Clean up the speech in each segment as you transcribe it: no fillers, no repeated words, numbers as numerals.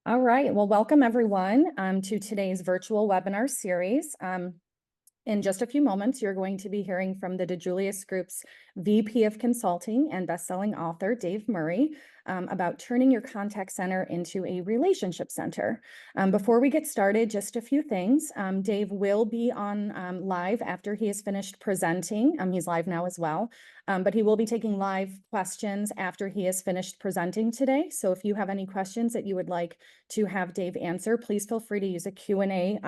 All right, well, welcome everyone to today's virtual webinar series. In just a few moments, you're going to be hearing from the DiJulius Group's VP of Consulting and best-selling author, Dave Murray, about turning your contact center into a relationship center. Before we get started, just a few things. Dave will be on live after he has finished presenting. He's live now as well, but he will be taking live questions after he has finished presenting today. So if you have any questions that you would like to have Dave answer, please feel free to use a Q&A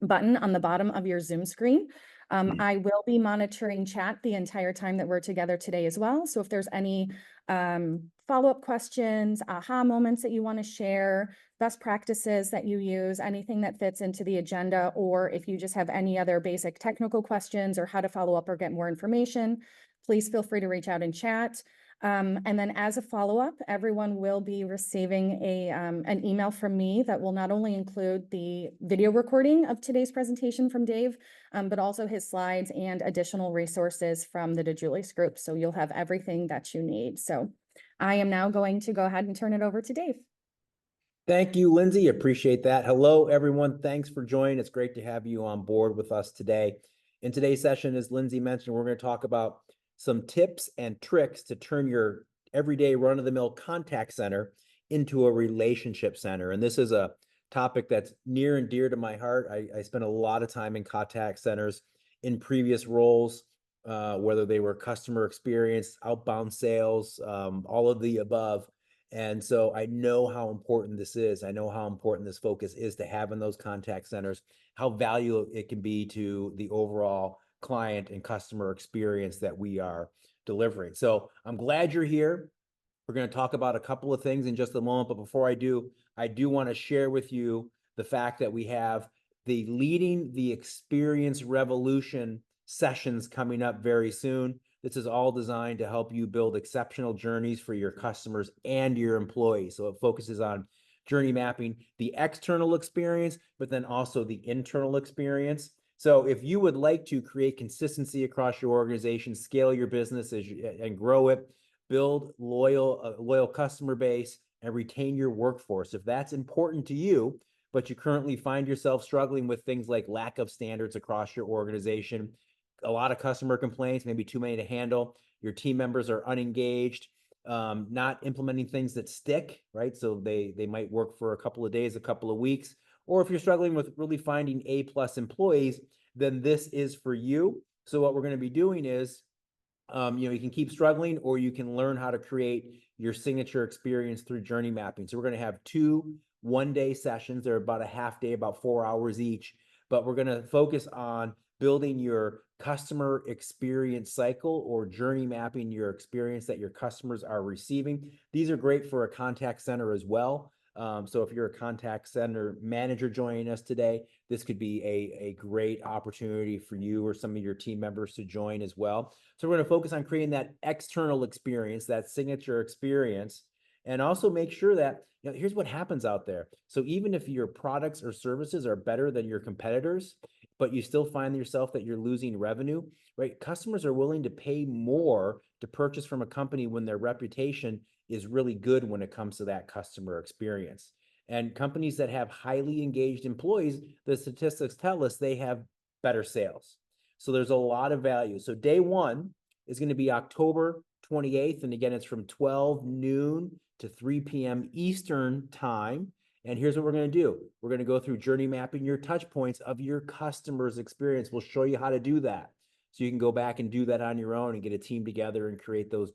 button on the bottom of your Zoom screen. I will be monitoring chat the entire time that we're together today as well. So if there's any follow-up questions, aha moments that you want to share, best practices that you use, anything that fits into the agenda, or if you just have any other basic technical questions or how to follow up or get more information, please feel free to reach out in chat. And then as a follow-up, everyone will be receiving an email from me that will not only include the video recording of today's presentation from Dave, but also his slides and additional resources from the DiJulius Group. So you'll have everything that you need. So I am now going to go ahead and turn it over to Dave. Thank you, Lindsay. Appreciate that. Hello, everyone. Thanks for joining. It's great to have you on board with us today. In today's session, as Lindsay mentioned, we're going to talk about some tips and tricks to turn your everyday run-of-the-mill contact center into a relationship center. And this is a topic that's near and dear to my heart. I spent a lot of time in contact centers in previous roles, whether they were customer experience, outbound sales, all of the above. And so I know how important this is. I know how important this focus is to have in those contact centers, how valuable it can be to the overall client and customer experience that we are delivering. So I'm glad you're here. We're going to talk about a couple of things in just a moment. But before I do want to share with you the fact that we have the Leading the Experience Revolution sessions coming up very soon. This is all designed to help you build exceptional journeys for your customers and your employees. So it focuses on journey mapping the external experience, but then also the internal experience. So if you would like to create consistency across your organization, scale your business and grow it, build loyal customer base, and retain your workforce, if that's important to you, but you currently find yourself struggling with things like lack of standards across your organization, a lot of customer complaints, maybe too many to handle, your team members are unengaged, not implementing things that stick, right? So they might work for a couple of days, a couple of weeks. Or if you're struggling with really finding A+ employees, then this is for you. So what we're going to be doing is, you can keep struggling, or you can learn how to create your signature experience through journey mapping. So we're going to have 2 one-day sessions. They're about a half day, about 4 hours each, but we're going to focus on building your customer experience cycle or journey mapping your experience that your customers are receiving. These are great for a contact center as well. So if you're a contact center manager joining us today, this could be a great opportunity for you or some of your team members to join as well. So we're going to focus on creating that external experience, that signature experience, and also make sure that, here's what happens out there. So even if your products or services are better than your competitors, but you still find yourself that you're losing revenue, right? Customers are willing to pay more to purchase from a company when their reputation is really good when it comes to that customer experience. And companies that have highly engaged employees, the statistics tell us they have better sales. So there's a lot of value. So day one is going to be October 28th. And again, it's from 12 noon to 3 p.m. Eastern time. And here's what we're going to do. We're going to go through journey mapping your touch points of your customer's experience. We'll show you how to do that. So you can go back and do that on your own and get a team together and create those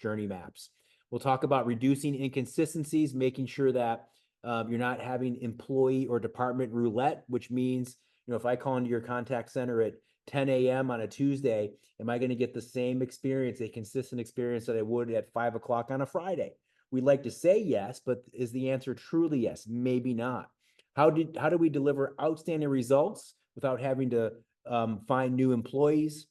journey maps. We'll talk about reducing inconsistencies, making sure that you're not having employee or department roulette, which means, if I call into your contact center at 10 a.m. on a Tuesday, am I going to get the same experience, a consistent experience that I would at 5 o'clock on a Friday? We'd like to say yes, but is the answer truly yes? Maybe not. How do we deliver outstanding results without having to find new employees?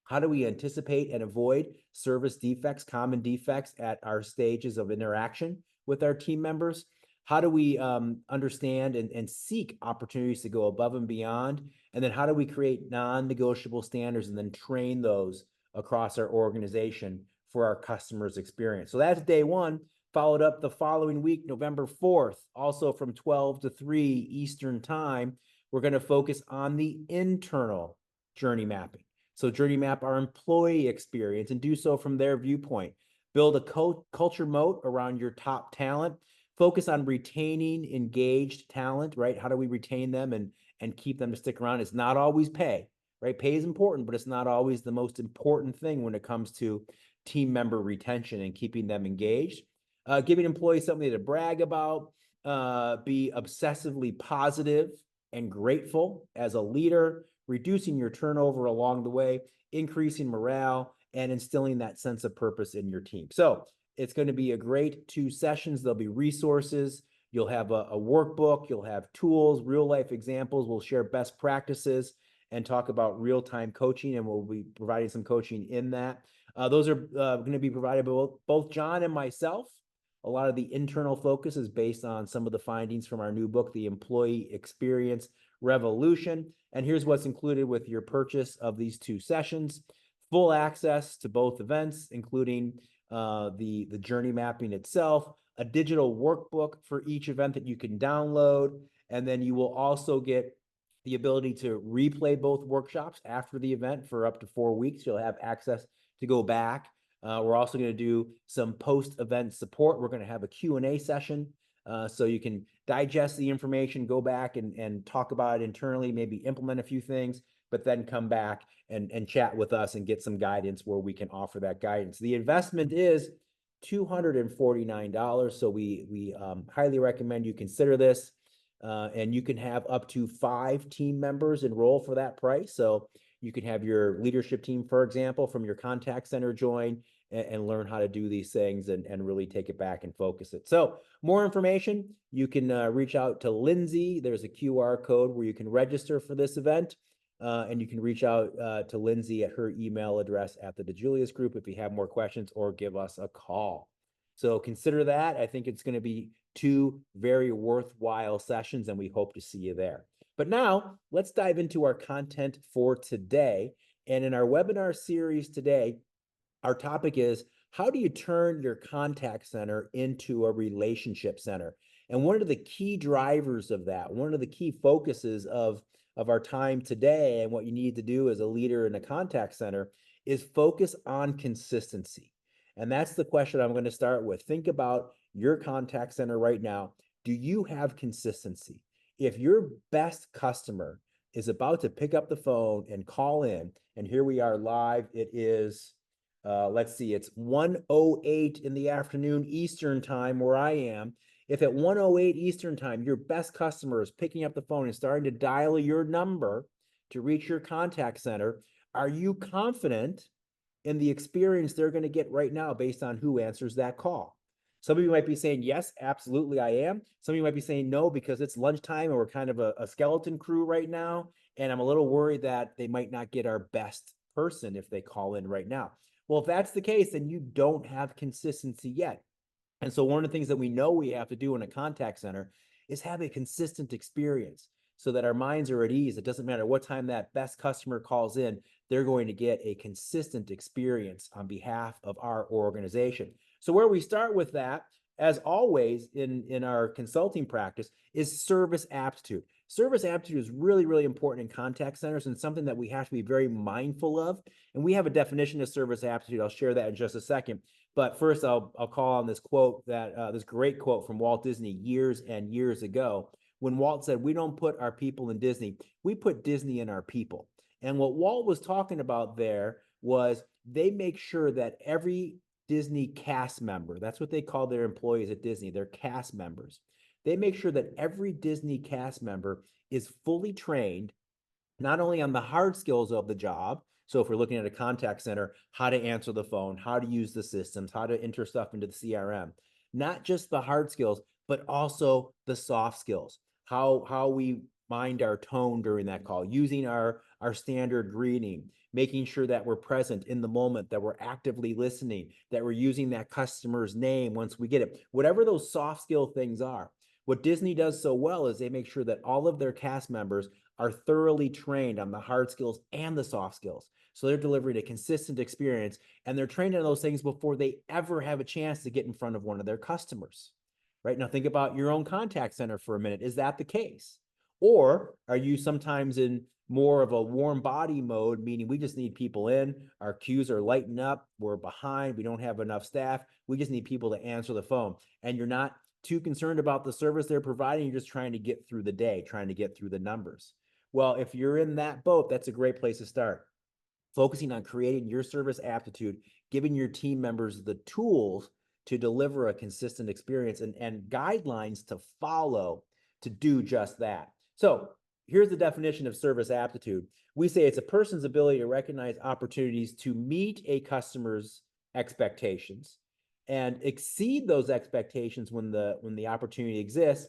How do we anticipate and avoid service defects, common defects at our stages of interaction with our team members? How do we understand and seek opportunities to go above and beyond? And then how do we create non-negotiable standards and then train those across our organization for our customers' experience? So that's day one. Followed up the following week, November 4th, also from 12 to 3 Eastern time, we're going to focus on the internal journey mapping. So journey map our employee experience and do so from their viewpoint. Build a culture moat around your top talent. Focus on retaining engaged talent, right? How do we retain them and keep them to stick around? It's not always pay, right? Pay is important, but it's not always the most important thing when it comes to team member retention and keeping them engaged. Giving employees something to brag about, be obsessively positive and grateful as a leader, reducing your turnover along the way, increasing morale, and instilling that sense of purpose in your team. So it's going to be a great 2 sessions. There'll be resources. You'll have a workbook. You'll have tools, real life examples. We'll share best practices and talk about real-time coaching, and we'll be providing some coaching in that. Those are going to be provided by both John and myself. A lot of the internal focus is based on some of the findings from our new book, The Employee Experience Revolution. And here's what's included with your purchase of these 2 sessions: full access to both events, including the journey mapping itself, a digital workbook for each event that you can download, and then you will also get the ability to replay both workshops after the event for up to 4 weeks. You'll have access to go back. We're also going to do some post-event support. We're going to have a Q&A session so you can digest the information, go back and talk about it internally, maybe implement a few things, but then come back and chat with us and get some guidance where we can offer that guidance. The investment is $249, so we highly recommend you consider this. And you can have up to 5 team members enroll for that price. So you can have your leadership team, for example, from your contact center join and learn how to do these things and really take it back and focus it. So more information, you can reach out to Lindsay. There's a QR code where you can register for this event. And you can reach out to Lindsay at her email address at the DiJulius Group if you have more questions, or give us a call. So consider that. I think it's going to be 2 very worthwhile sessions, and we hope to see you there. But now let's dive into our content for today. And in our webinar series today, our topic is, how do you turn your contact center into a relationship center? And one of the key drivers of that, one of the key focuses of our time today and what you need to do as a leader in a contact center is focus on consistency. And that's the question I'm going to start with. Think about your contact center right now. Do you have consistency? If your best customer is about to pick up the phone and call in, and here we are live, it is, let's see, it's 1:08 in the afternoon Eastern time where I am. If at 1:08 Eastern time, your best customer is picking up the phone and starting to dial your number to reach your contact center, are you confident in the experience they're going to get right now based on who answers that call? Some of you might be saying, yes, absolutely, I am. Some of you might be saying no, because it's lunchtime and we're kind of a skeleton crew right now. And I'm a little worried that they might not get our best person if they call in right now. Well, if that's the case, then you don't have consistency yet. And so one of the things that we know we have to do in a contact center is have a consistent experience so that our minds are at ease. It doesn't matter what time that best customer calls in, they're going to get a consistent experience on behalf of our organization. So where we start with that, as always in our consulting practice, is service aptitude. Service aptitude is really, really important in contact centers and something that we have to be very mindful of. And we have a definition of service aptitude. I'll share that in just a second. But first, I'll call on this quote this great quote from Walt Disney years and years ago, when Walt said, "We don't put our people in Disney, we put Disney in our people." And what Walt was talking about there was they make sure that every Disney cast member, that's what they call their employees at Disney, they're cast members. They make sure that every Disney cast member is fully trained, not only on the hard skills of the job. So if we're looking at a contact center, how to answer the phone, how to use the systems, how to enter stuff into the CRM, not just the hard skills, but also the soft skills, how we mind our tone during that call, using our standard greeting, making sure that we're present in the moment, that we're actively listening, that we're using that customer's name once we get it, whatever those soft skill things are. What Disney does so well is they make sure that all of their cast members are thoroughly trained on the hard skills and the soft skills. So they're delivering a consistent experience, and they're trained on those things before they ever have a chance to get in front of one of their customers. Right now, think about your own contact center for a minute. Is that the case? Or are you sometimes in more of a warm body mode, meaning we just need people in, our queues are lighting up, we're behind, we don't have enough staff, we just need people to answer the phone. And you're not too concerned about the service they're providing, you're just trying to get through the day, trying to get through the numbers. Well, if you're in that boat, that's a great place to start. Focusing on creating your service aptitude, giving your team members the tools to deliver a consistent experience and guidelines to follow to do just that. So here's the definition of service aptitude. We say it's a person's ability to recognize opportunities to meet a customer's expectations and exceed those expectations when the opportunity exists,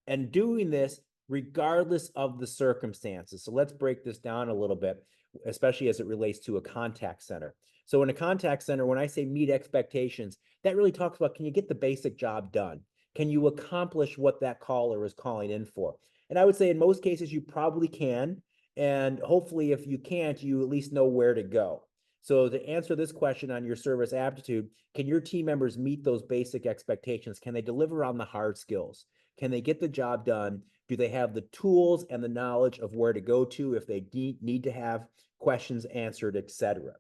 and doing this regardless of the circumstances. So let's break this down a little bit, especially as it relates to a contact center. So in a contact center, when I say meet expectations, that really talks about, can you get the basic job done? Can you accomplish what that caller is calling in for? And I would say in most cases, you probably can. And hopefully if you can't, you at least know where to go. So to answer this question on your service aptitude, can your team members meet those basic expectations? Can they deliver on the hard skills? Can they get the job done? Do they have the tools and the knowledge of where to go to if they need to have questions answered, etc.?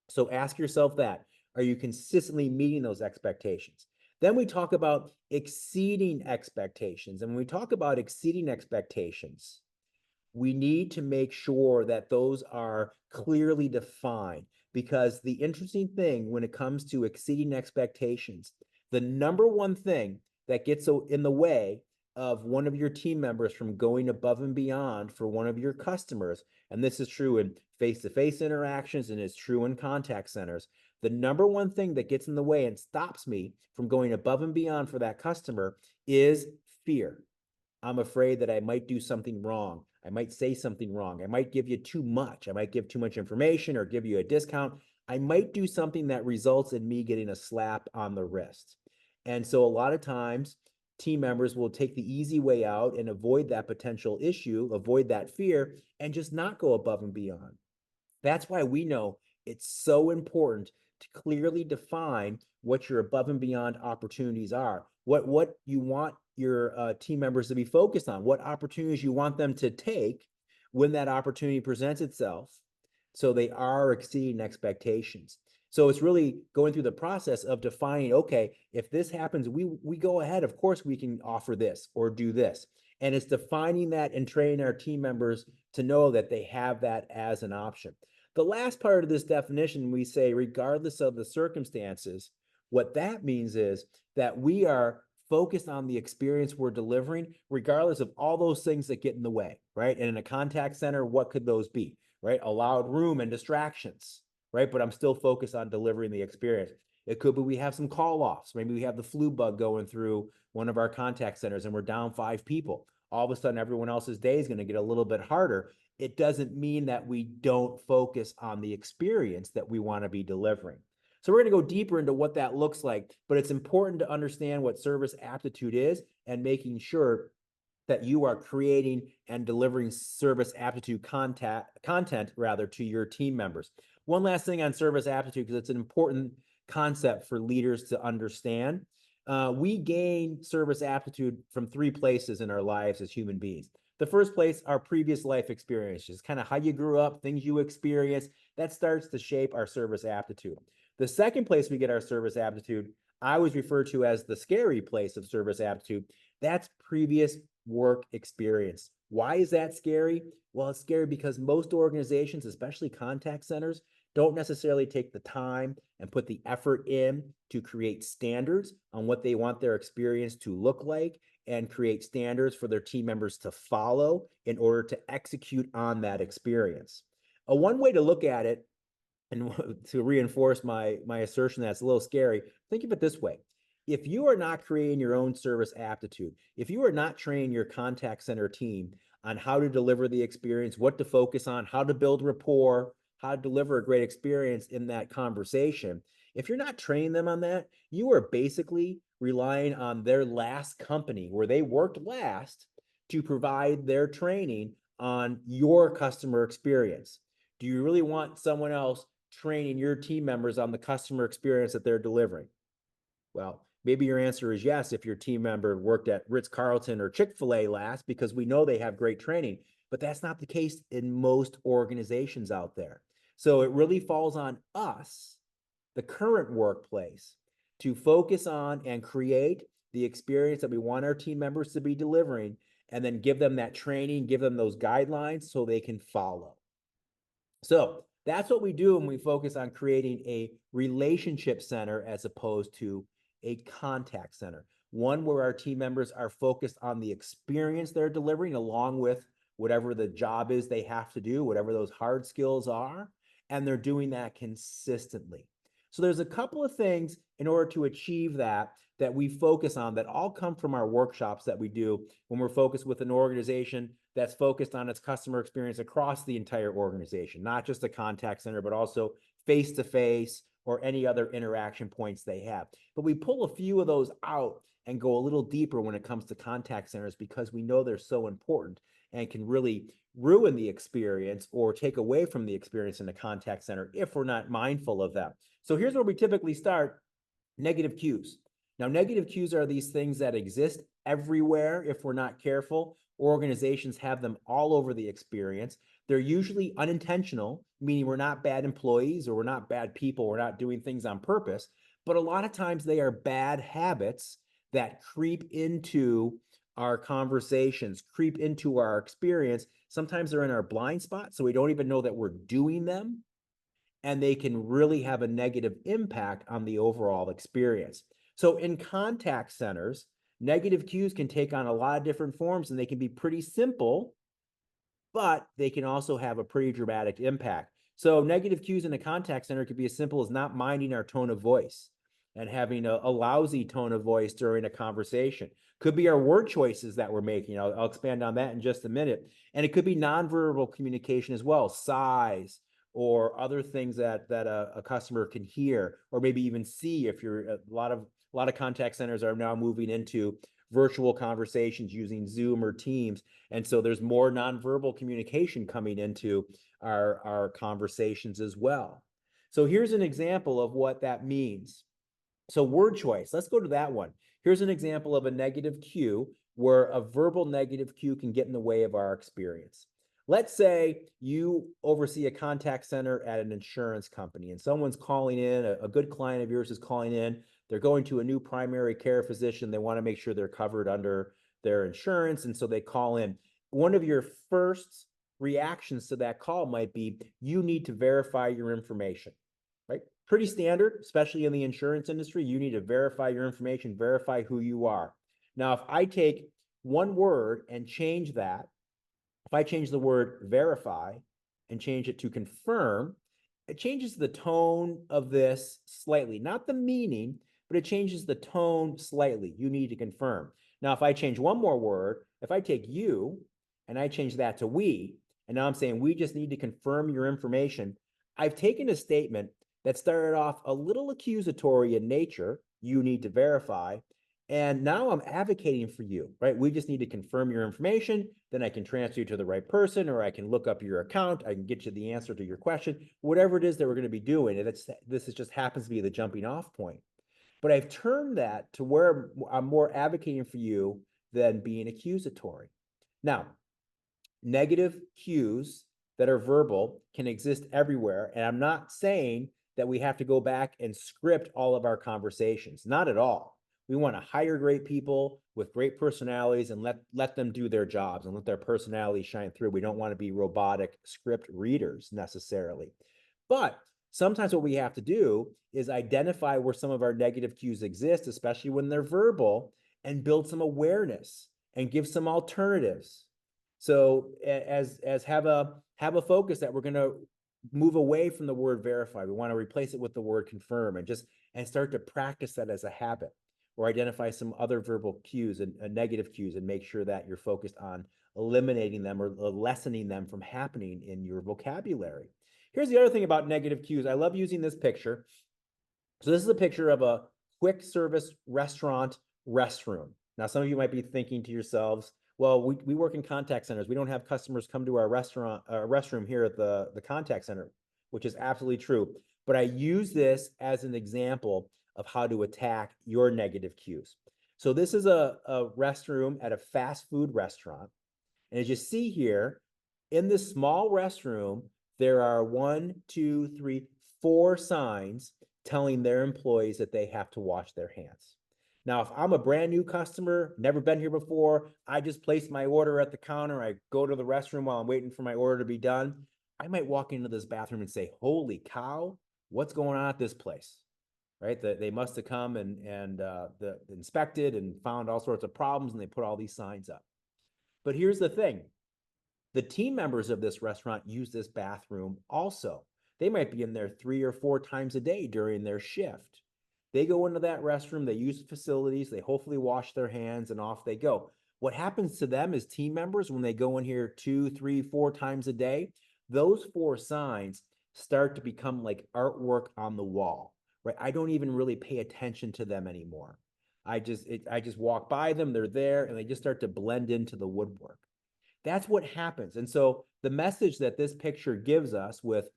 So ask yourself that. Are you consistently meeting those expectations? Then we talk about exceeding expectations. And when we talk about exceeding expectations, we need to make sure that those are clearly defined, because the interesting thing when it comes to exceeding expectations, the number one thing that gets in the way of one of your team members from going above and beyond for one of your customers, and this is true in face-to-face interactions and it's true in contact centers, the number one thing that gets in the way and stops me from going above and beyond for that customer is fear. I'm afraid that I might do something wrong. I might say something wrong. I might give you too much. I might give too much information or give you a discount. I might do something that results in me getting a slap on the wrist. And so a lot of times, team members will take the easy way out and avoid that potential issue, avoid that fear, and just not go above and beyond. That's why we know it's so important to clearly define what your above and beyond opportunities are, what you want your team members to be focused on, what opportunities you want them to take when that opportunity presents itself, so they are exceeding expectations. So it's really going through the process of defining, okay, if this happens, we go ahead, of course we can offer this or do this. And it's defining that and training our team members to know that they have that as an option. The last part of this definition, we say, regardless of the circumstances, what that means is that we are focused on the experience we're delivering, regardless of all those things that get in the way, right? And in a contact center, what could those be, right? A loud room and distractions, right? But I'm still focused on delivering the experience. It could be we have some call-offs. Maybe we have the flu bug going through one of our contact centers and we're down 5 people. All of a sudden, everyone else's day is going to get a little bit harder. It doesn't mean that we don't focus on the experience that we want to be delivering. So we're going to go deeper into what that looks like, but it's important to understand what service aptitude is and making sure that you are creating and delivering service aptitude content rather to your team members. One last thing on service aptitude, because it's an important concept for leaders to understand. We gain service aptitude from 3 places in our lives as human beings. The first place, our previous life experiences, kind of how you grew up, things you experienced, that starts to shape our service aptitude. The second place we get our service aptitude, I always refer to as the scary place of service aptitude. That's previous work experience. Why is that scary? Well, it's scary because most organizations, especially contact centers, don't necessarily take the time and put the effort in to create standards on what they want their experience to look like and create standards for their team members to follow in order to execute on that experience. One way to look at it, and to reinforce my assertion that's a little scary, think of it this way. If you are not creating your own service aptitude, if you are not training your contact center team on how to deliver the experience, what to focus on, how to build rapport, how to deliver a great experience in that conversation, if you're not training them on that, you are basically relying on their last company where they worked last to provide their training on your customer experience. Do you really want someone else training your team members on the customer experience that they're delivering? Well, maybe your answer is yes if your team member worked at Ritz-Carlton or Chick-fil-A last, because we know they have great training, but that's not the case in most organizations out there. So it really falls on us, the current workplace, to focus on and create the experience that we want our team members to be delivering, and then give them that training, give them those guidelines so they can follow. So that's what we do when we focus on creating a relationship center as opposed to a contact center. One where our team members are focused on the experience they're delivering, along with whatever the job is they have to do, whatever those hard skills are, and they're doing that consistently. So there's a couple of things in order to achieve that we focus on, that all come from our workshops that we do when we're focused with an organization that's focused on its customer experience across the entire organization, not just a contact center, but also face-to-face or any other interaction points they have. But we pull a few of those out and go a little deeper when it comes to contact centers, because we know they're so important and can really ruin the experience or take away from the experience in the contact center if we're not mindful of them. So here's where we typically start: negative cues. Now, negative cues are these things that exist everywhere if we're not careful. Organizations have them all over the experience. They're usually unintentional, meaning we're not bad employees or we're not bad people, we're not doing things on purpose, but a lot of times they are bad habits that creep into our conversations, creep into our experience. Sometimes they're in our blind spot, so we don't even know that we're doing them, and they can really have a negative impact on the overall experience. So in contact centers, negative cues can take on a lot of different forms, and they can be pretty simple, but they can also have a pretty dramatic impact. So negative cues in a contact center could be as simple as not minding our tone of voice and having a lousy tone of voice during a conversation. Could be our word choices that we're making. I'll expand on that in just a minute. And it could be nonverbal communication as well, sighs, or other things that a customer can hear or maybe even see. If you're a lot of contact centers are now moving into virtual conversations using Zoom or Teams. And so there's more nonverbal communication coming into our conversations as well. So here's an example of what that means. So word choice, let's go to that one. Here's an example of a negative cue where a verbal negative cue can get in the way of our experience. Let's say you oversee a contact center at an insurance company, and someone's calling in, a good client of yours is calling in. They're going to a new primary care physician. They want to make sure they're covered under their insurance, and so they call in. One of your first reactions to that call might be, you need to verify your information, right? Pretty standard, especially in the insurance industry. You need to verify your information, verify who you are. Now, if I take one word and change that, if I change the word verify and change it to confirm, it changes the tone of this slightly, not the meaning, but it changes the tone slightly. You need to confirm. Now, if I change one more word, if I take you and I change that to we, and now I'm saying we just need to confirm your information, I've taken a statement that started off a little accusatory in nature, you need to verify, and now I'm advocating for you, right? We just need to confirm your information, then I can transfer you to the right person, or I can look up your account, I can get you the answer to your question, whatever it is that we're going to be doing. And this just happens to be the jumping off point. But I've turned that to where I'm more advocating for you than being accusatory. Now, negative cues that are verbal can exist everywhere. And I'm not saying that we have to go back and script all of our conversations. Not at all. We want to hire great people with great personalities and let them do their jobs and let their personality shine through. We don't want to be robotic script readers necessarily. But sometimes what we have to do is identify where some of our negative cues exist, especially when they're verbal, and build some awareness and give some alternatives. So as have a focus that we're going to move away from the word verify. We want to replace it with the word confirm, and start to practice that as a habit, or identify some other verbal cues and negative cues, and make sure that you're focused on eliminating them or lessening them from happening in your vocabulary. Here's the other thing about negative cues. I love using this picture. So this is a picture of a quick service restaurant restroom. Now, some of you might be thinking to yourselves, Well, we work in contact centers. We don't have customers come to our restroom here at the contact center, which is absolutely true. But I use this as an example of how to attack your negative cues. So this is a restroom at a fast food restaurant. And as you see here, in this small restroom, there are 1, 2, 3, 4 signs telling their employees that they have to wash their hands. Now, if I'm a brand new customer, never been here before, I just placed my order at the counter, I go to the restroom while I'm waiting for my order to be done, I might walk into this bathroom and say, holy cow, what's going on at this place? Right? They must have come and inspected and found all sorts of problems, and they put all these signs up. But here's the thing. The team members of this restaurant use this bathroom also. They might be in there 3 or 4 times a day during their shift. They go into that restroom, they use the facilities, they hopefully wash their hands, and off they go. What happens to them as team members when they go in here 2, 3, 4 times a day? Those 4 signs start to become like artwork on the wall, right? I don't even really pay attention to them anymore. I just walk by them, they're there, and they just start to blend into the woodwork. That's what happens. And so the message that this picture gives us with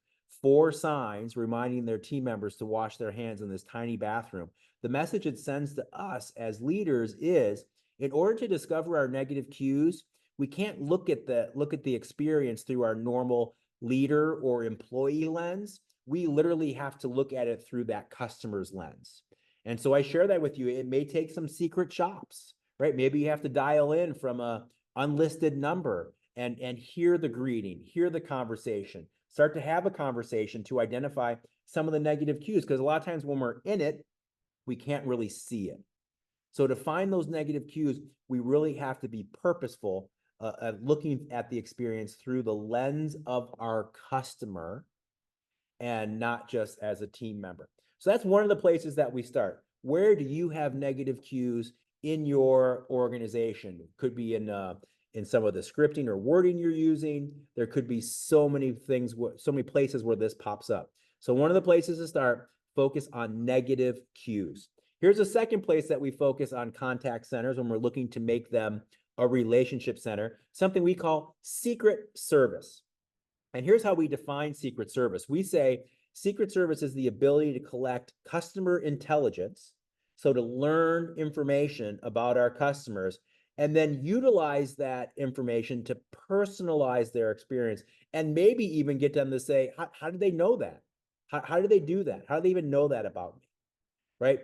4 signs reminding their team members to wash their hands in this tiny bathroom, the message it sends to us as leaders is, in order to discover our negative cues, we can't look at the experience through our normal leader or employee lens. We literally have to look at it through that customer's lens. And so I share that with you. It may take some secret shops, right? Maybe you have to dial in from a unlisted number and hear the greeting, hear the conversation, start to have a conversation to identify some of the negative cues, because a lot of times when we're in it, we can't really see it. So to find those negative cues, we really have to be purposeful at looking at the experience through the lens of our customer and not just as a team member. So that's one of the places that we start. Where do you have negative cues in your organization? Could be in some of the scripting or wording you're using. There could be so many things, so many places where this pops up. So one of the places to start, focus on negative cues. Here's a second place that we focus on contact centers when we're looking to make them a relationship center, something we call secret service. And here's how we define secret service. We say secret service is the ability to collect customer intelligence, so to learn information about our customers, and then utilize that information to personalize their experience, and maybe even get them to say, how did they know that? How did they do that? How do they even know that about me, right?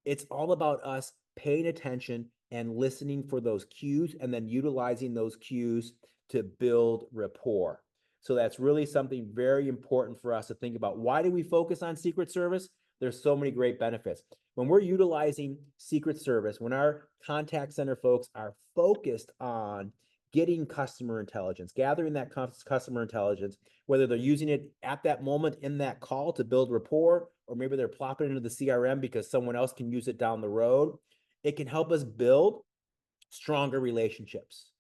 It's all about us paying attention and listening for those cues and then utilizing those cues to build rapport. So that's really something very important for us to think about. Why do we focus on secret service? There's so many great benefits. When we're utilizing secret service, when our contact center folks are focused on getting customer intelligence, gathering that customer intelligence, whether they're using it at that moment in that call to build rapport, or maybe they're plopping it into the CRM because someone else can use it down the road, it can help us build stronger relationships,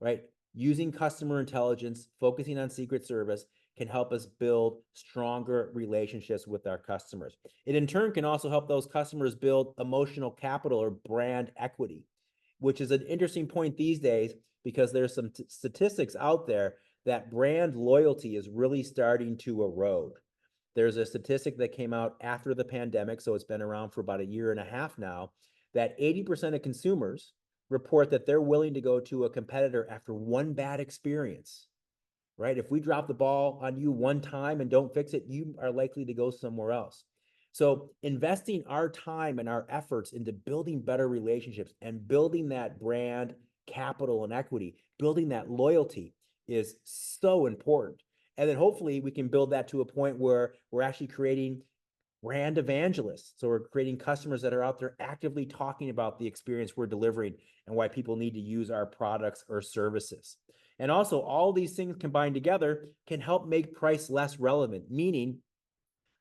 right? Using customer intelligence, focusing on secret service can help us build stronger relationships with our customers. It in turn can also help those customers build emotional capital or brand equity, which is an interesting point these days because there's some statistics out there that brand loyalty is really starting to erode. There's a statistic that came out after the pandemic, so it's been around for about 1.5 years now, that 80% of consumers report that they're willing to go to a competitor after one bad experience, right? If we drop the ball on you one time and don't fix it, you are likely to go somewhere else. So investing our time and our efforts into building better relationships and building that brand capital and equity, building that loyalty is so important. And then hopefully we can build that to a point where we're actually creating brand evangelists. So we're creating customers that are out there actively talking about the experience we're delivering and why people need to use our products or services. And also all these things combined together can help make price less relevant, meaning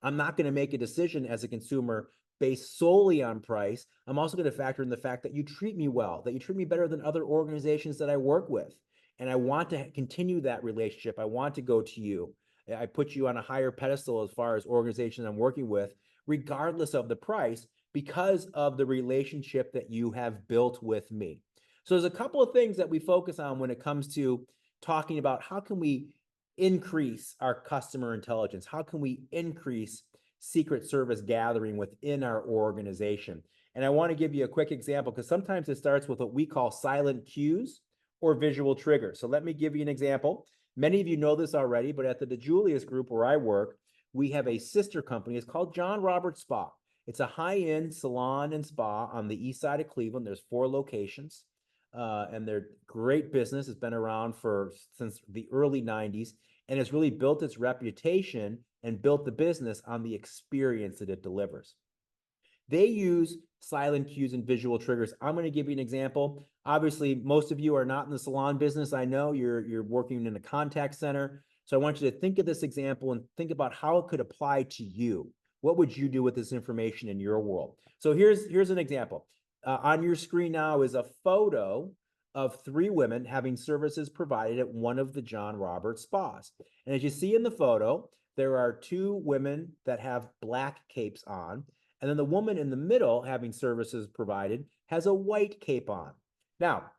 I'm not going to make a decision as a consumer based solely on price. I'm also going to factor in the fact that you treat me well, that you treat me better than other organizations that I work with. And I want to continue that relationship. I want to go to you. I put you on a higher pedestal as far as organizations I'm working with, regardless of the price, because of the relationship that you have built with me. So there's a couple of things that we focus on when it comes to talking about how can we increase our customer intelligence? How can we increase Secret Service gathering within our organization? And I want to give you a quick example because sometimes it starts with what we call silent cues or visual triggers. So let me give you an example. Many of you know this already, but at the DiJulius group where I work, we have a sister company. It's called John Roberts Spa. It's a high-end salon and spa on the east side of Cleveland. There's 4 locations, and they're great business. It's been around since the early 90s, and it's really built its reputation and built the business on the experience that it delivers. They use silent cues and visual triggers. I'm going to give you an example. Obviously, most of you are not in the salon business. I know you're working in a contact center. So I want you to think of this example and think about how it could apply to you. What would you do with this information in your world? So here's an example. On your screen now is a photo of 3 women having services provided at one of the John Roberts spas. And as you see in the photo, there are 2 women that have black capes on. And then the woman in the middle having services provided has a white cape on. Now,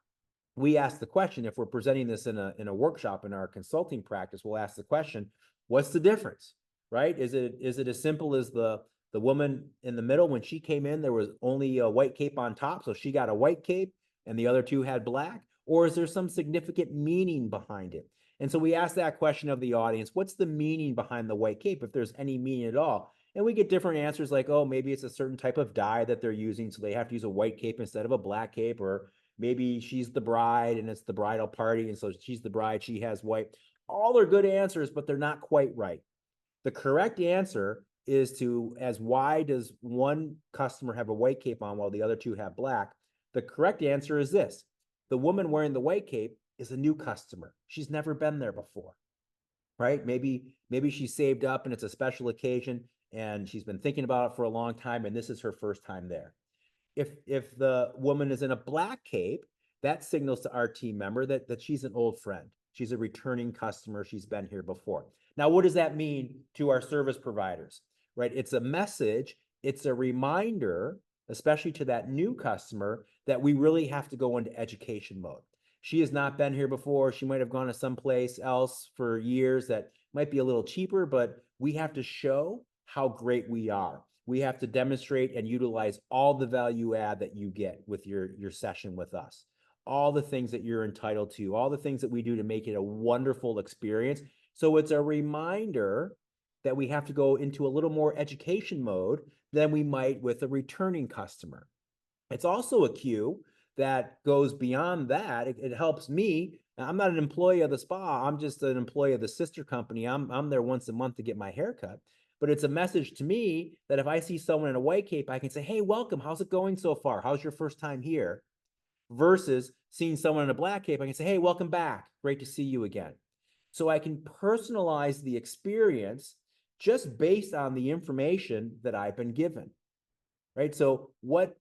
we ask the question, if we're presenting this in a workshop in our consulting practice, we'll ask the question, what's the difference, right? Is it as simple as the woman in the middle, when she came in, there was only a white cape on top, so she got a white cape and the other 2 had black? Or is there some significant meaning behind it? And so we ask that question of the audience, what's the meaning behind the white cape, if there's any meaning at all? And we get different answers like, oh, maybe it's a certain type of dye that they're using, so they have to use a white cape instead of a black cape, or maybe she's the bride and it's the bridal party, and so she's the bride, she has white. All are good answers, but they're not quite right. The correct answer is why does one customer have a white cape on while the other 2 have black? The correct answer is this. The woman wearing the white cape is a new customer. She's never been there before, right? Maybe she saved up and it's a special occasion and she's been thinking about it for a long time and this is her first time there. If the woman is in a black cape, that signals to our team member that she's an old friend. She's a returning customer. She's been here before. Now, what does that mean to our service providers, right? It's a message. It's a reminder, especially to that new customer, that we really have to go into education mode. She has not been here before. She might have gone to someplace else for years that might be a little cheaper, but we have to show how great we are. We have to demonstrate and utilize all the value add that you get with your session with us, all the things that you're entitled to, all the things that we do to make it a wonderful experience. So it's a reminder that we have to go into a little more education mode than we might with a returning customer. It's also a cue that goes beyond that. It helps me. I'm not an employee of the spa. I'm just an employee of the sister company. I'm there once a month to get my hair cut. But it's a message to me that if I see someone in a white cape, I can say, hey, welcome. How's it going so far? How's your first time here? Versus seeing someone in a black cape, I can say, hey, welcome back. Great to see you again. So I can personalize the experience just based on the information that I've been given, right? So what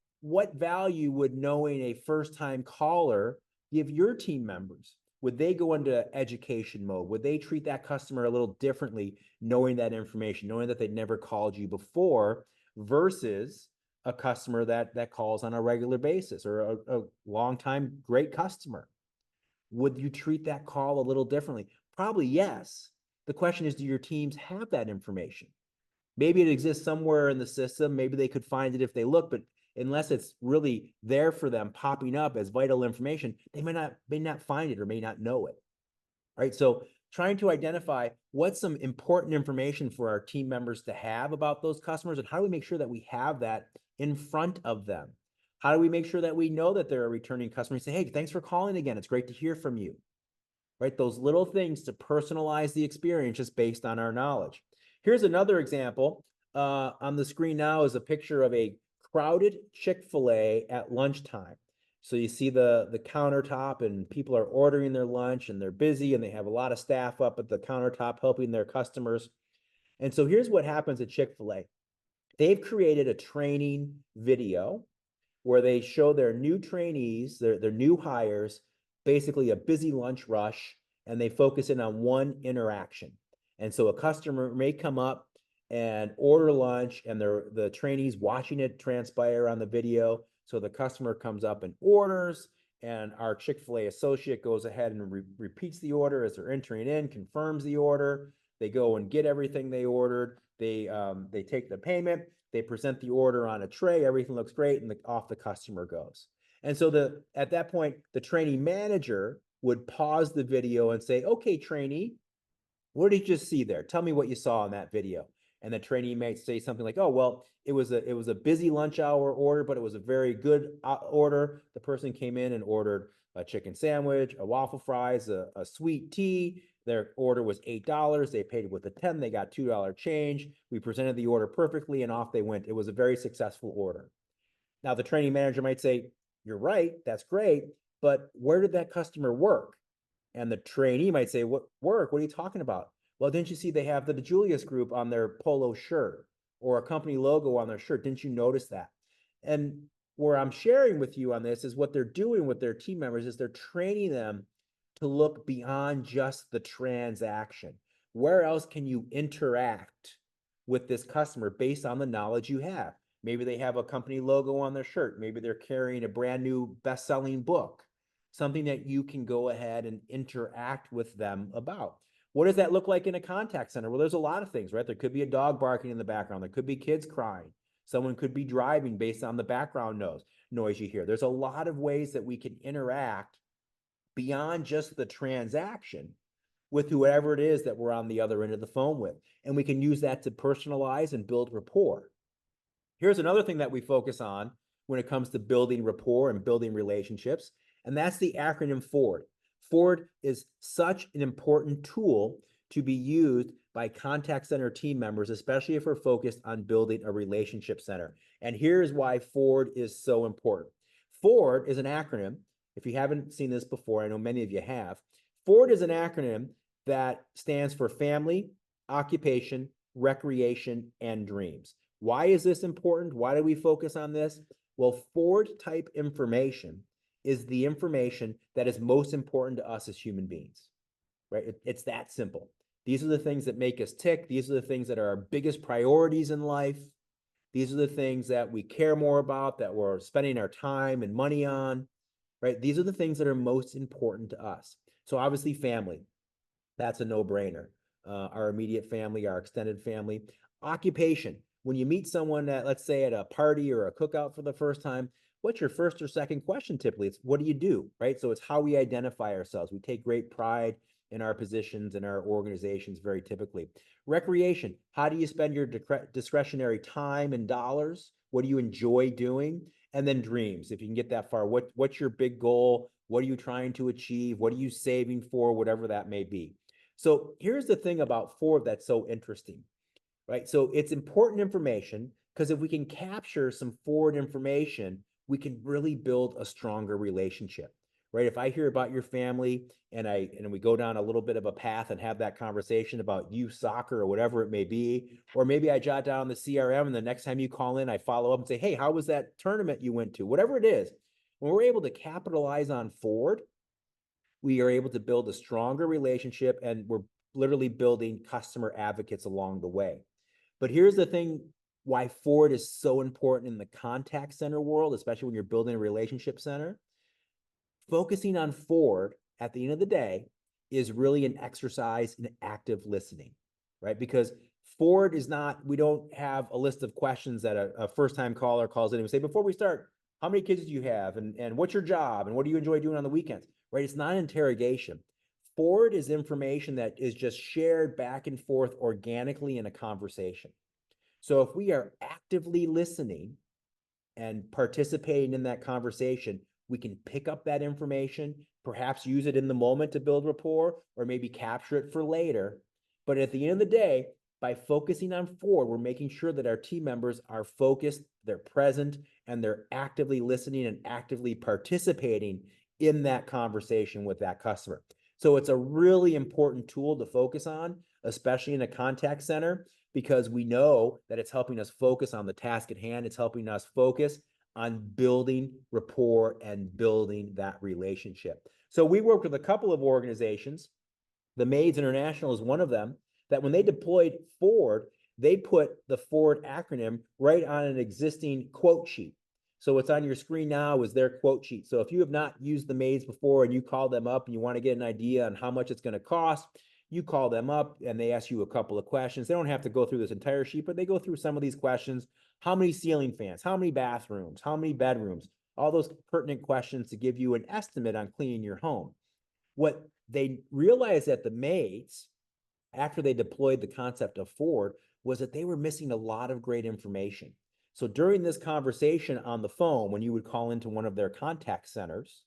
value would knowing a first-time caller give your team members? Would they go into education mode? Would they treat that customer a little differently, knowing that information, knowing that they'd never called you before, versus a customer that calls on a regular basis, or a long-time great customer? Would you treat that call a little differently? Probably yes. The question is, do your teams have that information? Maybe it exists somewhere in the system. Maybe they could find it if they look, but unless it's really there for them, popping up as vital information, they may not find it or may not know it, right? So trying to identify what's some important information for our team members to have about those customers, and how do we make sure that we have that in front of them? How do we make sure that we know that they're a returning customer? Say, hey, thanks for calling again. It's great to hear from you, right? Those little things to personalize the experience just based on our knowledge. Here's another example. On the screen now is a picture of a crowded Chick-fil-A at lunchtime. So you see the countertop, and people are ordering their lunch, and they're busy, and they have a lot of staff up at the countertop helping their customers. And so here's what happens at Chick-fil-A. They've created a training video where they show their new trainees, their new hires, basically a busy lunch rush, and they focus in on one interaction. And so a customer may come up and order lunch, and the trainees watching it transpire on the video. So the customer comes up and orders, and our Chick-fil-A associate goes ahead and repeats the order as they're entering in, confirms the order. They go and get everything they ordered. They take the payment. They present the order on a tray. Everything looks great, and off the customer goes. And so at that point, the training manager would pause the video and say, "Okay, trainee, what did you just see there? Tell me what you saw in that video." And the trainee might say something like, "Oh, well, it was a busy lunch hour order, but it was a very good order. The person came in and ordered a chicken sandwich, a waffle fries, a sweet tea. Their order was $8. They paid with a 10. They got $2 change. We presented the order perfectly, and off they went. It was a very successful order." Now, the training manager might say, "You're right. That's great. But where did that customer work?" And the trainee might say, "What work? What are you talking about?" "Well, didn't you see they have the DiJulius group on their polo shirt or a company logo on their shirt? Didn't you notice that?" And where I'm sharing with you on this is what they're doing with their team members is they're training them to look beyond just the transaction. Where else can you interact with this customer based on the knowledge you have? Maybe they have a company logo on their shirt. Maybe they're carrying a brand new best-selling book, something that you can go ahead and interact with them about. What does that look like in a contact center? Well, there's a lot of things, right? There could be a dog barking in the background. There could be kids crying. Someone could be driving based on the background noise you hear. There's a lot of ways that we can interact beyond just the transaction with whoever it is that we're on the other end of the phone with. And we can use that to personalize and build rapport. Here's another thing that we focus on when it comes to building rapport and building relationships, and that's the acronym FORD. FORD is such an important tool to be used by contact center team members, especially if we're focused on building a relationship center. And here's why FORD is so important. FORD is an acronym. If you haven't seen this before, I know many of you have. FORD is an acronym that stands for family, occupation, recreation, and dreams. Why is this important? Why do we focus on this? Well, FORD type information is the information that is most important to us as human beings, right? It's that simple. These are the things that make us tick. These are the things that are our biggest priorities in life. These are the things that we care more about, that we're spending our time and money on, right? These are the things that are most important to us. So obviously family, that's a no-brainer. Our immediate family, our extended family. Occupation, when you meet someone at, let's say, at a party or a cookout for the first time, what's your first or second question typically? It's what do you do, right? So it's how we identify ourselves. We take great pride in our positions and our organizations very typically. Recreation, how do you spend your discretionary time and dollars? What do you enjoy doing? And then dreams, if you can get that far, what's your big goal? What are you trying to achieve? What are you saving for? Whatever that may be. So here's the thing about FORD that's so interesting, right? So it's important information because if we can capture some FORD information, we can really build a stronger relationship, right? If I hear about your family and we go down a little bit of a path and have that conversation about youth soccer or whatever it may be, or maybe I jot down the CRM and the next time you call in, I follow up and say, "Hey, how was that tournament you went to?" Whatever it is, when we're able to capitalize on FORD, we are able to build a stronger relationship, and we're literally building customer advocates along the way. But here's the thing, why FORD is so important in the contact center world, especially when you're building a relationship center. Focusing on FORD at the end of the day is really an exercise in active listening, right? Because FORD is not, we don't have a list of questions that a first-time caller calls in and say, "Before we start, how many kids do you have? And what's your job? And what do you enjoy doing on the weekends?" Right? It's not an interrogation. FORD is information that is just shared back and forth organically in a conversation. So if we are actively listening and participating in that conversation, we can pick up that information, perhaps use it in the moment to build rapport, or maybe capture it for later. But at the end of the day, by focusing on FORD, we're making sure that our team members are focused, they're present, and they're actively listening and actively participating in that conversation with that customer. So it's a really important tool to focus on, especially in a contact center, because we know that it's helping us focus on the task at hand. It's helping us focus on building rapport and building that relationship. So we worked with a couple of organizations. The Maids International is one of them, that when they deployed FORD, they put the FORD acronym right on an existing quote sheet. So what's on your screen now is their quote sheet. So if you have not used the maids before and you call them up and you want to get an idea on how much it's going to cost, you call them up and they ask you a couple of questions. They don't have to go through this entire sheet, but they go through some of these questions. How many ceiling fans? How many bathrooms? How many bedrooms? All those pertinent questions to give you an estimate on cleaning your home. What they realized at the maids, after they deployed the concept of Ford, was that they were missing a lot of great information. So during this conversation on the phone, when you would call into one of their contact centers,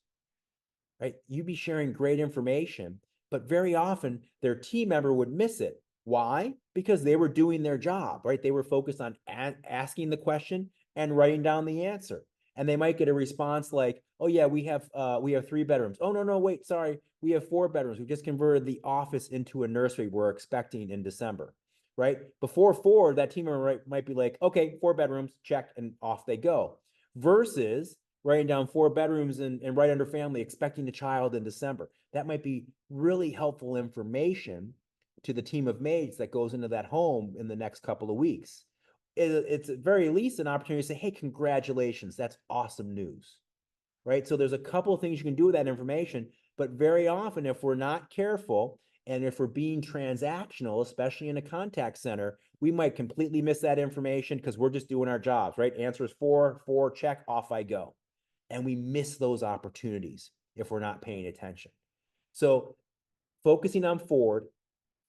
right, you'd be sharing great information, but very often their team member would miss it. Why? Because they were doing their job, right? They were focused on asking the question and writing down the answer. And they might get a response like, "Oh yeah, we have 3 bedrooms. Oh no, wait, sorry, we have 4 bedrooms. We just converted the office into a nursery we're expecting in December." Right? Before 4, that team member might be like, "Okay, 4 bedrooms, check," and off they go. Versus writing down 4 bedrooms and right under family, expecting a child in December. That might be really helpful information to the team of maids that goes into that home in the next couple of weeks. It's at very least an opportunity to say, "Hey, congratulations, that's awesome news." Right? So there's a couple of things you can do with that information, but very often if we're not careful and if we're being transactional, especially in a contact center, we might completely miss that information because we're just doing our jobs, right? Answer is 4, check, off I go. And we miss those opportunities if we're not paying attention. So focusing on Ford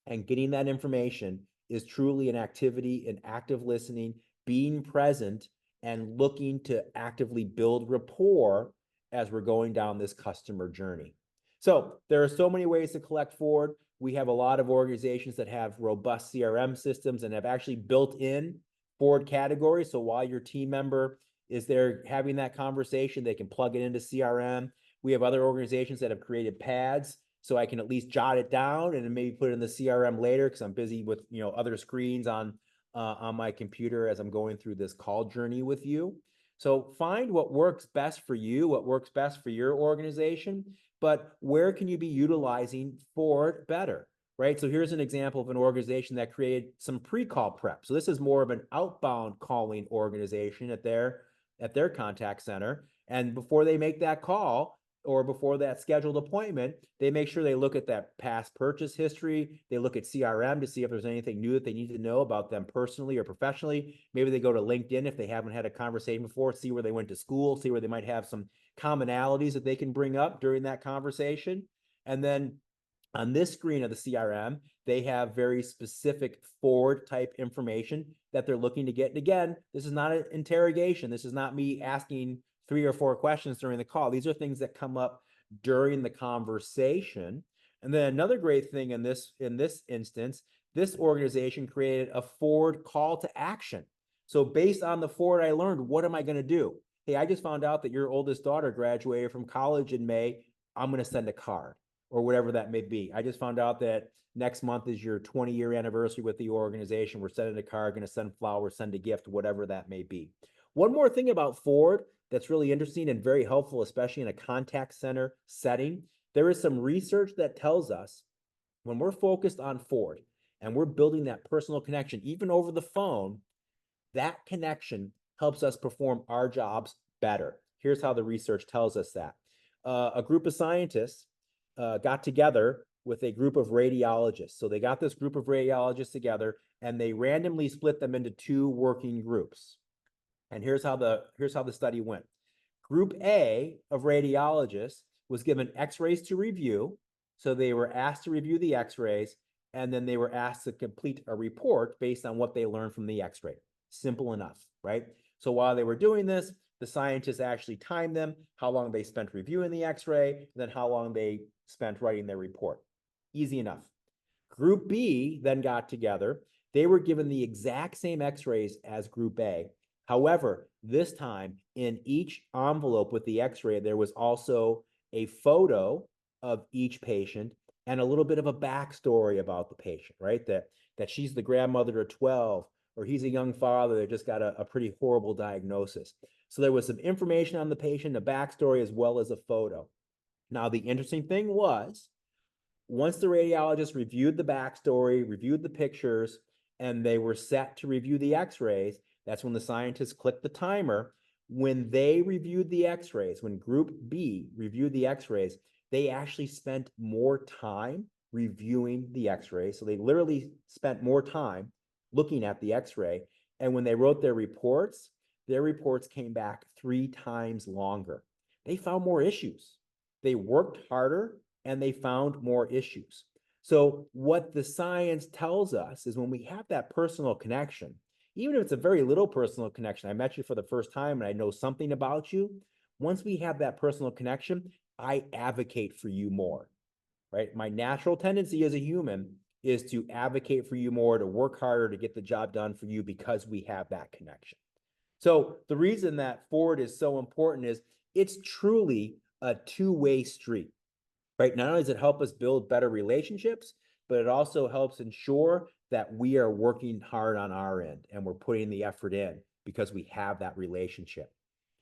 and getting that information is truly an activity in active listening, being present, and looking to actively build rapport as we're going down this customer journey. So there are so many ways to collect Ford. We have a lot of organizations that have robust CRM systems and have actually built in Ford categories. So while your team member is there having that conversation, they can plug it into CRM. We have other organizations that have created pads so I can at least jot it down and then maybe put it in the CRM later because I'm busy with other screens on my computer as I'm going through this call journey with you. So find what works best for you, what works best for your organization, but where can you be utilizing Ford better, right? So here's an example of an organization that created some pre-call prep. So this is more of an outbound calling organization at their contact center. And before they make that call, or before that scheduled appointment, they make sure they look at that past purchase history. They look at CRM to see if there's anything new that they need to know about them personally or professionally. Maybe they go to LinkedIn if they haven't had a conversation before, see where they went to school, see where they might have some commonalities that they can bring up during that conversation. And then on this screen of the CRM, they have very specific Ford type information that they're looking to get. And again, this is not an interrogation. This is not me asking 3 or 4 questions during the call. These are things that come up during the conversation. And then another great thing in this instance, this organization created a Ford call to action. So based on the Ford I learned, what am I going to do? Hey, I just found out that your oldest daughter graduated from college in May. I'm going to send a card or whatever that may be. I just found out that next month is your 20-year anniversary with the organization. We're sending a card, going to send flowers, send a gift, whatever that may be. One more thing about Ford that's really interesting and very helpful, especially in a contact center setting. There is some research that tells us when we're focused on Ford and we're building that personal connection, even over the phone, that connection helps us perform our jobs better. Here's how the research tells us that. A group of scientists got together with a group of radiologists. So they got this group of radiologists together and they randomly split them into 2 working groups. And here's how the study went. Group A of radiologists was given x-rays to review. So they were asked to review the x-rays, and then they were asked to complete a report based on what they learned from the x-ray. Simple enough, right? So while they were doing this, the scientists actually timed them, how long they spent reviewing the x-ray, and then how long they spent writing their report. Easy enough. Group B then got together. They were given the exact same x-rays as Group A. However, this time in each envelope with the x-ray, there was also a photo of each patient and a little bit of a backstory about the patient, right? That she's the grandmother of 12, or he's a young father that just got a pretty horrible diagnosis. So there was some information on the patient, a backstory, as well as a photo. Now, the interesting thing was, once the radiologist reviewed the backstory, reviewed the pictures, and they were set to review the x-rays, that's when the scientists clicked the timer. when they reviewed the x-rays, when group B reviewed the x-rays, they actually spent more time reviewing the x-rays. So they literally spent more time looking at the x-ray. And when they wrote their reports came back 3 times longer. They found more issues. They worked harder and they found more issues. So what the science tells us is when we have that personal connection, even if it's a very little personal connection, I met you for the first time and I know something about you. Once we have that personal connection, I advocate for you more, right? My natural tendency as a human is to advocate for you more, to work harder, to get the job done for you because we have that connection. So the reason that Ford is so important is it's truly a two-way street, right? Not only does it help us build better relationships, but it also helps ensure that we are working hard on our end and we're putting the effort in because we have that relationship.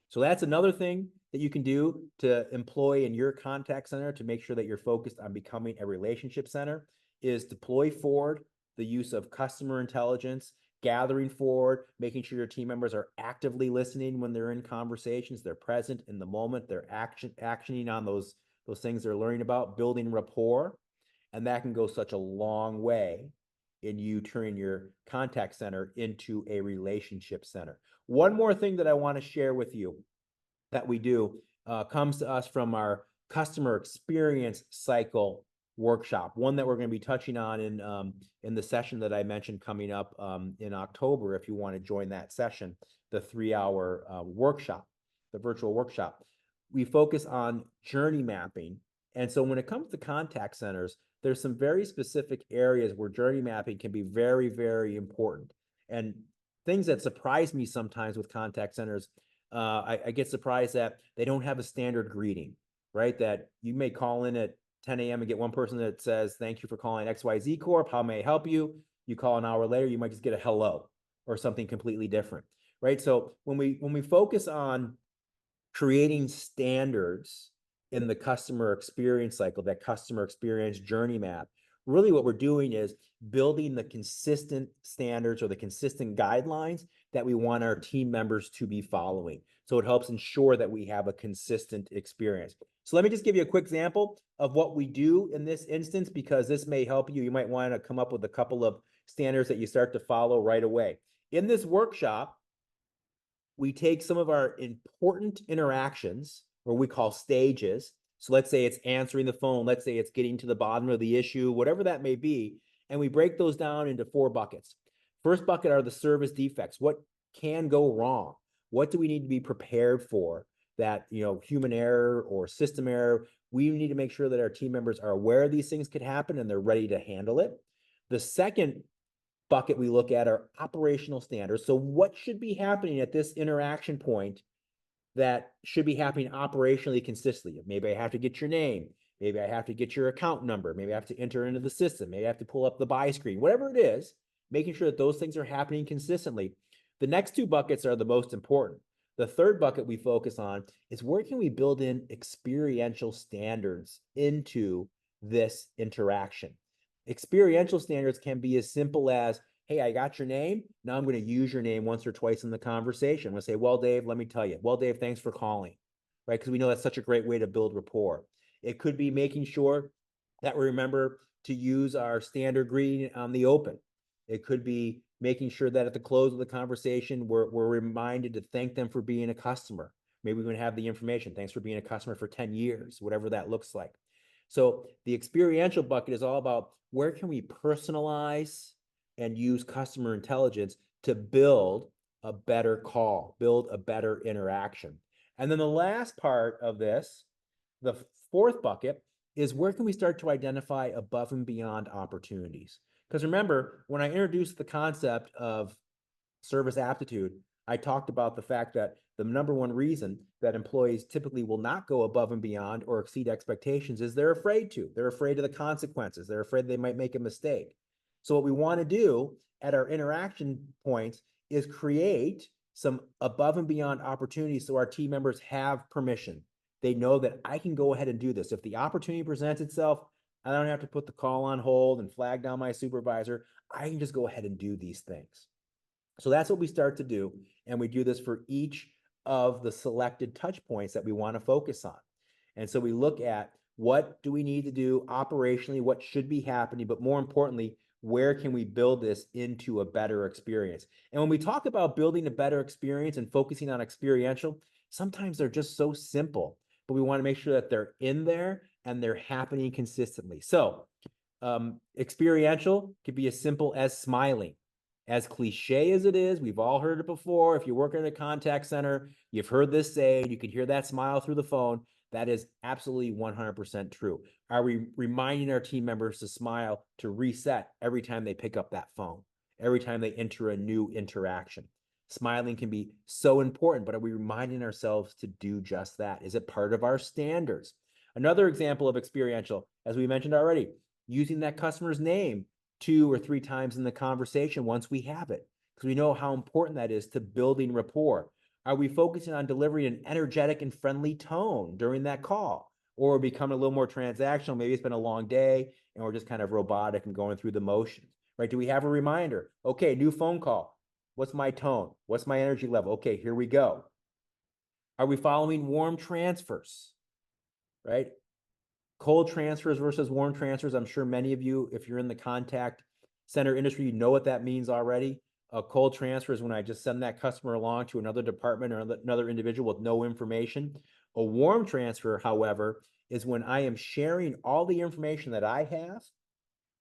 So that's another thing that you can do to employ in your contact center to make sure that you're focused on becoming a relationship center is deploy forward the use of customer intelligence, gathering forward, making sure your team members are actively listening when they're in conversations, they're present in the moment, they're actioning on those things they're learning about, building rapport. And that can go such a long way in you turning your contact center into a relationship center. One more thing that I want to share with you that we do comes to us from our customer experience cycle workshop, one that we're going to be touching on in the session that I mentioned coming up in October. If you want to join that session, the 3-hour workshop, the virtual workshop, we focus on journey mapping. And so when it comes to contact centers, there's some very specific areas where journey mapping can be very, very important. And things that surprise me sometimes with contact centers, I get surprised that they don't have a standard greeting, right? That you may call in at 10 a.m. and get one person that says, "Thank you for calling XYZ Corp. How may I help you?" You call an hour later, you might just get a hello or something completely different, right? So when we focus on creating standards in the customer experience cycle, that customer experience journey map, really what we're doing is building the consistent standards or the consistent guidelines that we want our team members to be following. So it helps ensure that we have a consistent experience. So let me just give you a quick example of what we do in this instance, because this may help you. You might want to come up with a couple of standards that you start to follow right away. In this workshop, we take some of our important interactions, or we call stages. So let's say it's answering the phone. Let's say it's getting to the bottom of the issue, whatever that may be. And we break those down into 4 buckets. First bucket are the service defects. What can go wrong? What do we need to be prepared for? That, human error or system error. We need to make sure that our team members are aware these things could happen and they're ready to handle it. The second bucket we look at are operational standards. So what should be happening at this interaction point that should be happening operationally consistently? Maybe I have to get your name. Maybe I have to get your account number. Maybe I have to enter into the system. Maybe I have to pull up the buy screen, whatever it is, making sure that those things are happening consistently. The next 2 buckets are the most important. The third bucket we focus on is where can we build in experiential standards into this interaction? Experiential standards can be as simple as, "Hey, I got your name. Now I'm going to use your name once or twice in the conversation. I'm going to say, 'Well, Dave, let me tell you. Well, Dave, thanks for calling,'" right? Because we know that's such a great way to build rapport. It could be making sure that we remember to use our standard greeting on the open. It could be making sure that at the close of the conversation, we're reminded to thank them for being a customer. Maybe we're going to have the information. "Thanks for being a customer for 10 years, whatever that looks like. So the experiential bucket is all about where can we personalize and use customer intelligence to build a better call, build a better interaction. And then the last part of this, the 4th bucket, is where can we start to identify above and beyond opportunities? Because remember, when I introduced the concept of service aptitude, I talked about the fact that the number one reason that employees typically will not go above and beyond or exceed expectations is they're afraid to. They're afraid of the consequences. They're afraid they might make a mistake. So what we want to do at our interaction points is create some above and beyond opportunities so our team members have permission. They know that I can go ahead and do this. If the opportunity presents itself, I don't have to put the call on hold and flag down my supervisor. I can just go ahead and do these things. So that's what we start to do. And we do this for each of the selected touch points that we want to focus on. And so we look at what do we need to do operationally, what should be happening, but more importantly, where can we build this into a better experience? And when we talk about building a better experience and focusing on experiential, sometimes they're just so simple, but we want to make sure that they're in there and they're happening consistently. So experiential could be as simple as smiling. As cliche as it is, we've all heard it before. If you work in a contact center, you've heard this saying, you can hear that smile through the phone. That is absolutely 100% true. Are we reminding our team members to smile, to reset every time they pick up that phone, every time they enter a new interaction? Smiling can be so important, but are we reminding ourselves to do just that? Is it part of our standards? Another example of experiential, as we mentioned already, using that customer's name 2 or 3 times in the conversation once we have it, because we know how important that is to building rapport. Are we focusing on delivering an energetic and friendly tone during that call? Or we're becoming a little more transactional? Maybe it's been a long day and we're just kind of robotic and going through the motions, right? Do we have a reminder? Okay, new phone call. What's my tone? What's my energy level? Okay, here we go. Are we following warm transfers, right? Cold transfers versus warm transfers. I'm sure many of you, if you're in the contact center industry, you know what that means already. A cold transfer is when I just send that customer along to another department or another individual with no information. A warm transfer, however, is when I am sharing all the information that I have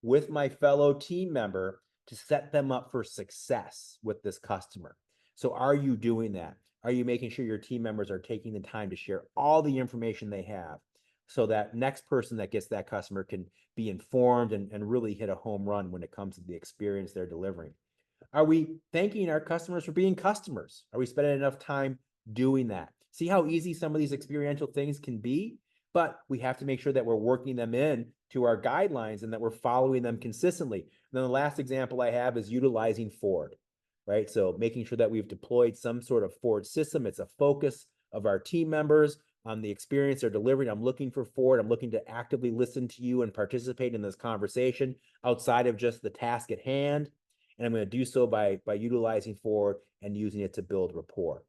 with my fellow team member to set them up for success with this customer. So are you doing that? Are you making sure your team members are taking the time to share all the information they have so that next person that gets that customer can be informed and really hit a home run when it comes to the experience they're delivering? Are we thanking our customers for being customers? Are we spending enough time doing that? See how easy some of these experiential things can be, but we have to make sure that we're working them in to our guidelines and that we're following them consistently. And then the last example I have is utilizing Ford, right? So making sure that we've deployed some sort of Ford system. It's a focus of our team members on the experience they're delivering. I'm looking for Ford. I'm looking to actively listen to you and participate in this conversation outside of just the task at hand. And I'm going to do so by utilizing Ford and using it to build rapport.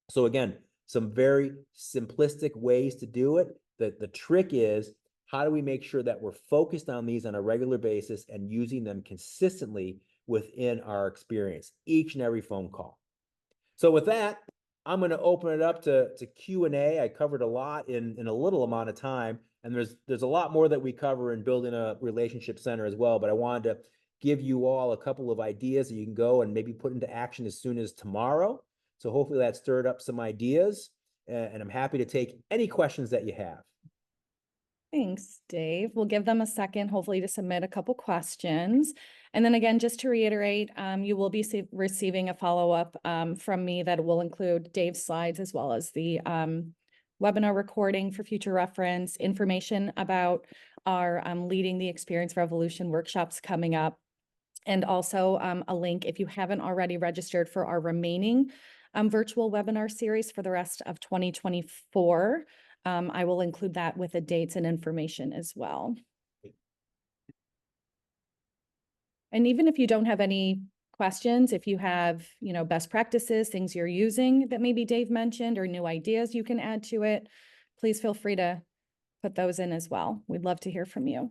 So again, some very simplistic ways to do it. The trick is, how do we make sure that we're focused on these on a regular basis and using them consistently within our experience, each and every phone call? So with that, I'm going to open it up to Q&A. I covered a lot in a little amount of time, and there's a lot more that we cover in building a relationship center as well, but I wanted to give you all a couple of ideas that you can go and maybe put into action as soon as tomorrow. So hopefully that stirred up some ideas, and I'm happy to take any questions that you have. Thanks, Dave. We'll give them a second, hopefully, to submit a couple questions. And then again, just to reiterate, you will be receiving a follow-up from me that will include Dave's slides as well as the webinar recording for future reference, information about our Leading the Experience Revolution workshops coming up, and also a link if you haven't already registered for our remaining virtual webinar series for the rest of 2024. I will include that with the dates and information as well. And even if you don't have any questions, if you have, best practices, things you're using that maybe Dave mentioned, or new ideas you can add to it, please feel free to put those in as well. We'd love to hear from you.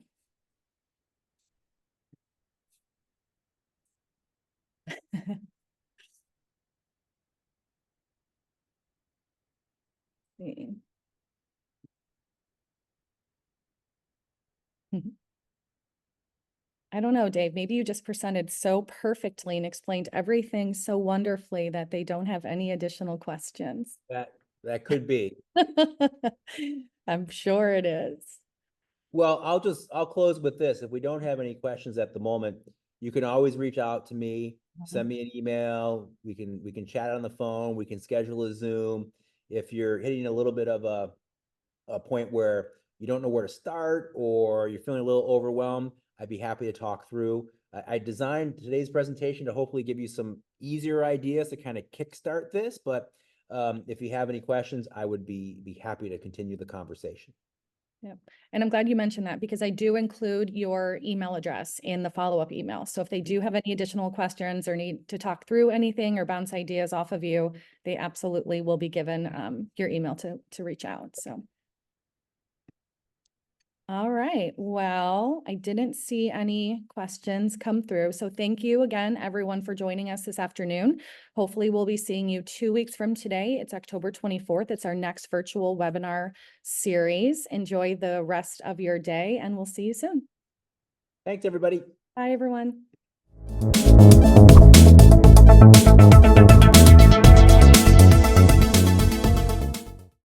I don't know, Dave, maybe you just presented so perfectly and explained everything so wonderfully that they don't have any additional questions. That could be. I'm sure it is. Well, I'll close with this. If we don't have any questions at the moment, you can always reach out to me, send me an email. We can chat on the phone. We can schedule a Zoom. If you're hitting a little bit of a point where you don't know where to start or you're feeling a little overwhelmed, I'd be happy to talk through. I designed today's presentation to hopefully give you some easier ideas to kind of kickstart this, but if you have any questions, I would be happy to continue the conversation. And I'm glad you mentioned that because I do include your email address in the follow-up email. So if they do have any additional questions or need to talk through anything or bounce ideas off of you, they absolutely will be given your email to reach out. So. All right. Well, I didn't see any questions come through. So thank you again, everyone, for joining us this afternoon. Hopefully we'll be seeing you 2 weeks from today. It's October 24th. It's our next virtual webinar series. Enjoy the rest of your day and we'll see you soon. Thanks, everybody. Bye, everyone.